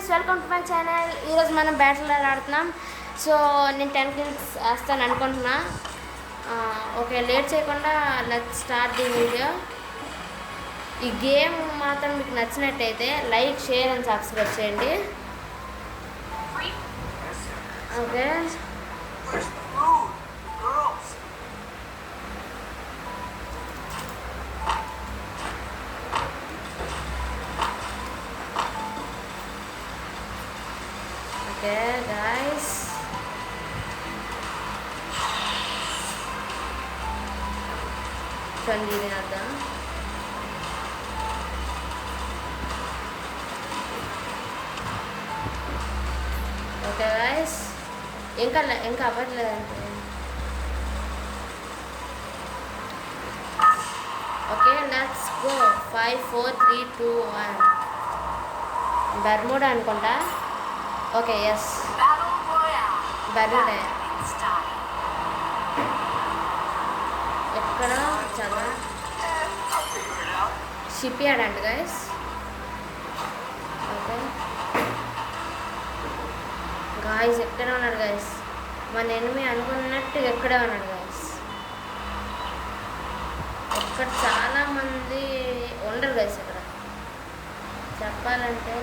Friends, welcome to my channel. ఈరోజు మనం battle ఆడుతున్నాం. సో నేను 10 కిల్స్ వేస్తాను అనుకుంటున్నా. ఓకే, లేట్ చేయకుండా లెట్స్ స్టార్ట్ ది వీడియో. ఈ గేమ్ మాత్రం మీకు నచ్చినట్టయితే లైక్, షేర్ అండ్ సబ్స్క్రైబ్ చేయండి. ఓకే, ఓకే guys, చూడండి ఇది అర్థం. ఓకే గాయస్, ఇంకా అవ్వట్లేదంటే ఓకే, లెట్స్ గో. 5 4 3 2 1 బర్మూడా అనుకుంటా. Okay, yes, Bermuda. ఎక్కడ చదవ షిప్ యార్డ్ అండి గైస్. ఓకే గాయస్, ఎక్కడే ఉన్నాడు గైస్. మన ఎనిమి అనుకున్నట్టు ఎక్కడే ఉన్నాడు గైస్. ఇక్కడ చాలామంది ఉండరు గైస్. ఇక్కడ చెప్పాలంటే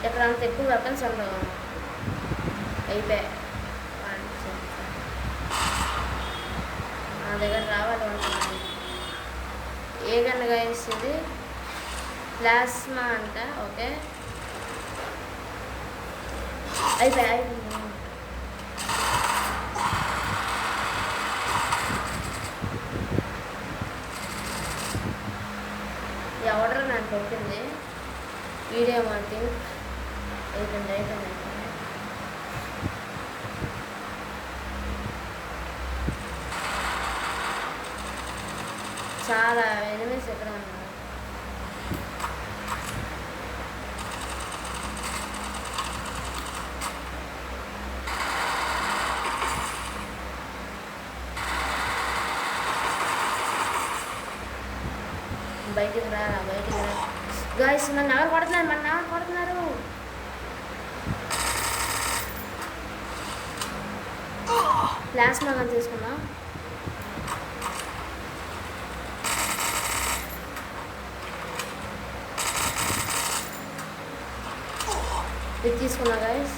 ఇక్కడ అంత ఎక్కువ వెపన్స్ ఉండవు. అయిపోయాయి. నా దగ్గర రావాలి అనుకున్నాను. ఏ గన్ గైస్ ఇది? ప్లాస్మా అంట. ఓకే, అయిపోయాయి. ఎవడో నాకు కొట్టింది వీడియో మార్కింగ్. అయిపోయింది. చాలా ఎనిమిస్ ఎక్కడ ఉన్నారు. బయటికి రా గాయస్. నన్ను ఎవరు కొడుతున్నారు? ప్లాస్మా గన్ తీసుకున్నా. ఇది తీసుకున్నా గైస్.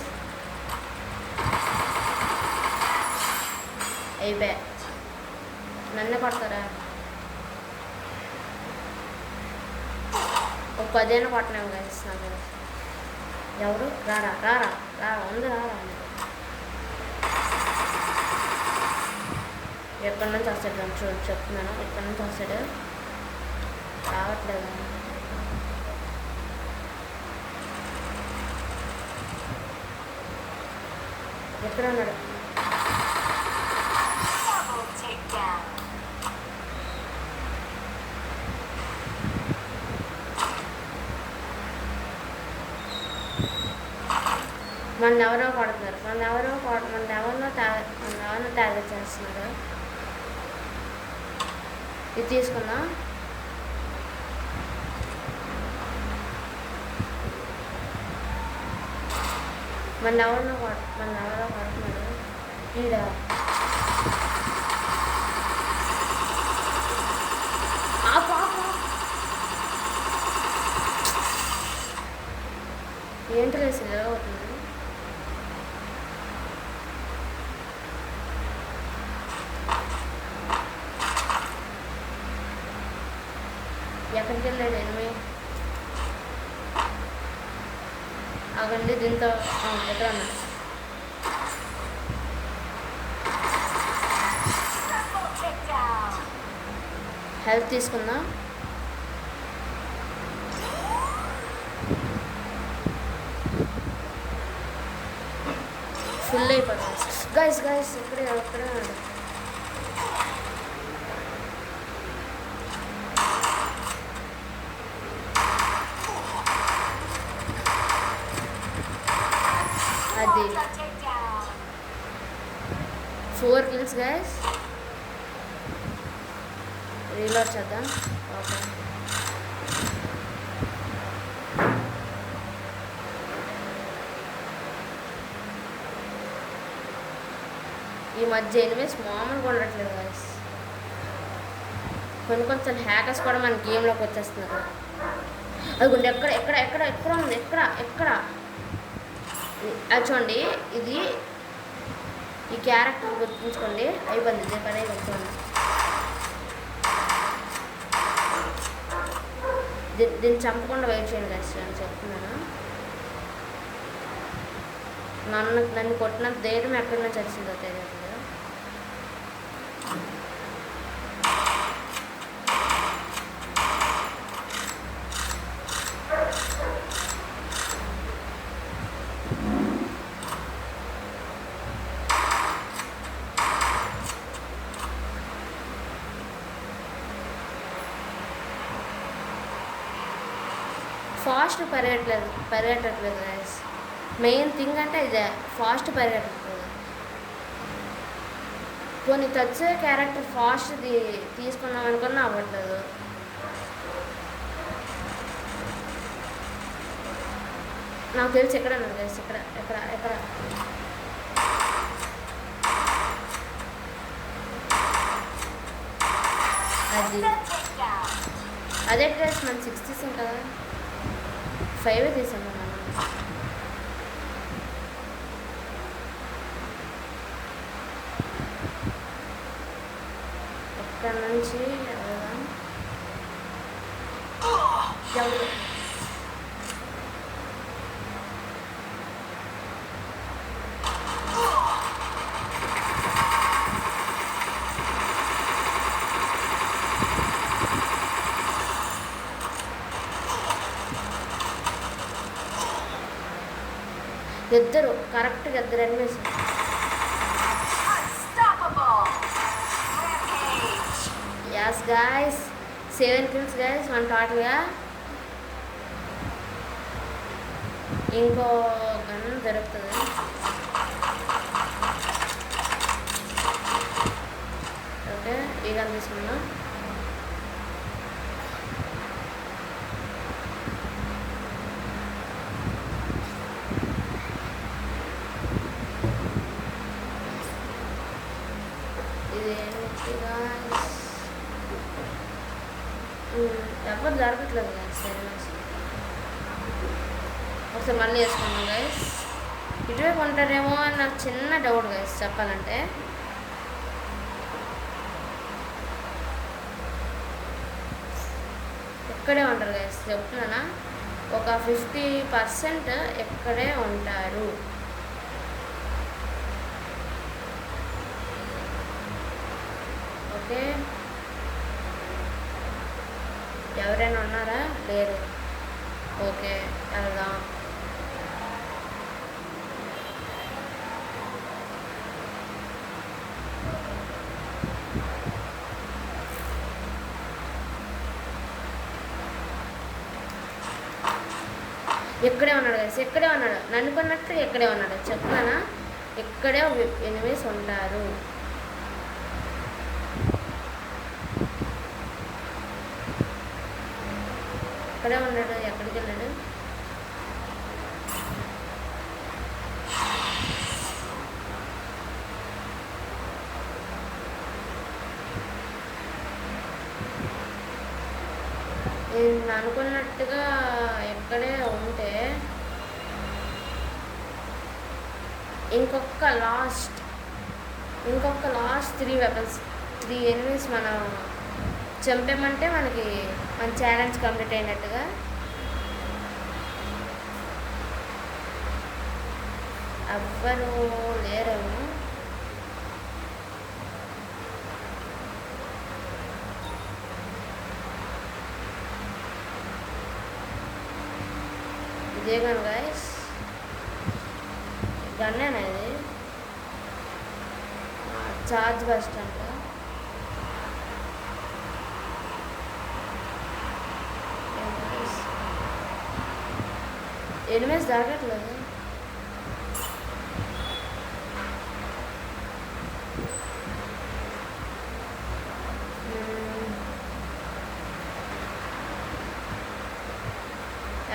అయిపోయా. నన్నే కొడతారా? ఒక 10 కొట్టినాం గైస్. నాకు ఎవరు రారా ఉంది. ఎక్కడి నుంచి వస్తాడు చెప్తున్నాను. ఎక్కడి నుంచి వస్తాడు? రావట్లేదు. ఎక్కడ ఉన్నాడు? మన ఎవరో కొడుతున్నారు. మన ఎవరినో టార్గెట్ చేస్తున్నారు. ఇది తీసుకున్నా. మన ఎవరో కొడుతున్నారు. ఈడ ఏంటి రేసి ఎలా అవుతుంది? ఎక్కడికి వెళ్ళాడు ఎనిమి? అవండి దీంతో ఎక్కడ ఉన్నాడు? హెల్ప్ తీసుకుందా. ఫుల్ అయిపోతుంది గైస్. ఎక్కడే ఉన్నాడు. అది 4 kills guys. రీలోడ్ చేద్దాం. ఓకే, ఈ మధ్య ఎనిమిస్ మామూలుగా ఉండట్లేదు గాయస్. కొంచెం హ్యాకర్స్ కూడా మన గేమ్లోకి వచ్చేస్తున్నారు. అదిగోండి, ఎక్కడ ఎక్కడ ఎక్కడ ఎక్కడ ఉంది, ఎక్కడ అది చూడండి. ఇది ఈ క్యారెక్టర్ గుర్తుంచుకోండి. అయిపోయింది, ఇదే పని అయిపోతుంది. దీన్ని చంపకుండా వెయిట్ చేయండి గాయస్, నేను చెప్తున్నాను. నన్ను కొట్టినంత ధైర్యం ఎక్కడి నుంచి వచ్చిందో తెలియదు. ఫాస్ట్ పరిగెట్టట్లేదు గైస్. మెయిన్ థింగ్ అంటే ఇదే, ఫాస్ట్ పరిగెట్టట్లేదు. కొన్ని టచ్ క్యారెక్టర్ ఫాస్ట్ తీసుకున్నాం అనుకున్నా అవ్వట్లేదు. నాకు తెలిసి ఎక్కడ ఉన్నారు గైస్, ఎక్కడ అదే డ్రెస్ మనం 6 తీసాం కదా, 5 తీసాం మనం. ఇక్కడ నుంచి ఇద్దరు కరెక్ట్గా ఇద్దరు enemies. As guys, 7 kills guys మన టోటల్గా. ఇంకో గన్ దొరుకుతుంది. ఓకే, ఈ గన్ తీసుకున్నాం. ఎవరు జరగట్లేదు గైస్. ఒకసారి మళ్ళీ వేసుకున్నాం గైస్. ఇటువైపు ఉంటారేమో అని నాకు చిన్న డౌట్ గైస్ చెప్పాలంటే. ఇక్కడే ఉంటారు గైస్, చెప్తున్నానా. ఒక 50% ఇక్కడే ఉంటారు. ఓకే, ఎవరైనా ఉన్నారా? లేరు. ఓకే, వెళ్దాం. ఎక్కడే ఉన్నాడు గైస్, ఎక్కడే ఉన్నాడు. నన్ను కొన్నట్టు ఎక్కడే ఉన్నాడు, చెప్తున్నానా. ఇక్కడే ఎనిమిస్ ఉంటారు. ఎక్కడే ఉన్నాడు, ఎక్కడికి వెళ్ళాడు? నేను అనుకున్నట్టుగా ఎక్కడే ఉంటే ఇంకొక లాస్ట్ 3 వెపన్స్, 3 ఎనిమీస్ మనం చంపామంటే మనకి మన ఛాలెంజ్ కంప్లీట్ అయినట్టుగా. ఎవ్వరు లేరేమో. ఇదే గన్ గైస్, గన్నేనా ఇది? చార్జ్ బస్ట్ అంట. ఎనిమిస్ దాగట్లేదు.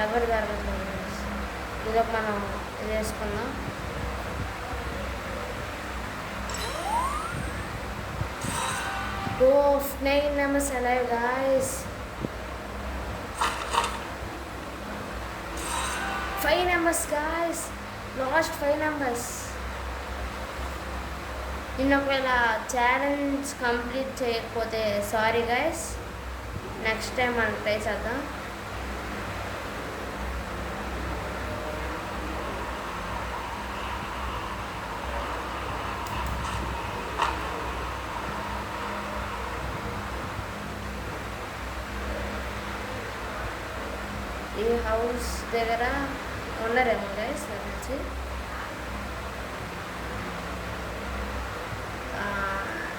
ఎవరు జరగట్లేదు. ఇదొక మనం ఇది వేసుకుందాం. Oh, 9 members alive, guys. 5 members, guys. Lost 5 members. నేను ఒకవేళ ఛాలెంజ్ కంప్లీట్ చేయకపోతే సారీ గైస్, నెక్స్ట్ టైం మనం ట్రై చేద్దాం. ఈ హౌస్ దగ్గర ఉండరేమో గైస్ నాకు తెలిసి.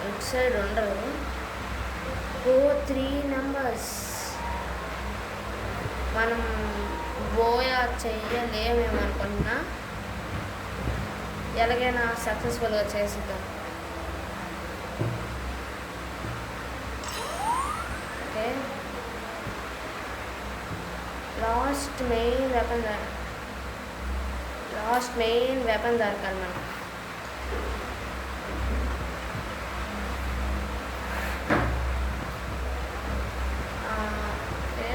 ఇటు సైడ్ ఉండరు. 3 numbers. మనం బోయా చెయ్యలేమేమో అనుకుంటున్నా. ఎలాగైనా సక్సెస్ఫుల్గా చేసిద్దాం. ఓకే, లాస్ట్ మెయిన్ వెపన్ దొరకాలి మనం. Okay,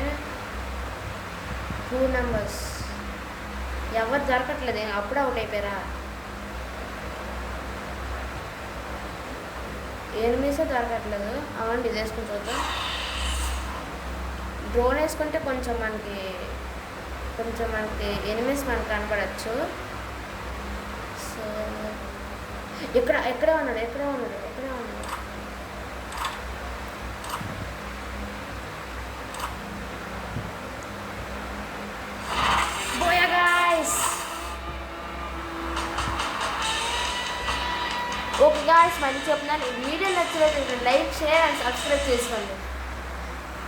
2 numbers. ఎవరు దొరకట్లేదు, అప్పుడే అవుట్ అయిపోయారా? ఎనిమిసే దొరకట్లేదు. అవండి ఇది వేసుకుని చూద్దాం. డ్రోన్ వేసుకుంటే కొంచెం మనకి ఎనిమిస్ మనకు కనపడచ్చు. సో ఎక్కడే ఉన్నాడు. Buoy guys. ఓకే గాయ్స్, మళ్ళీ చెప్తున్నాను, ఈ వీడియో నచ్చినట్లయితే లైక్, షేర్ అండ్ సబ్స్క్రైబ్ చేసుకోండి.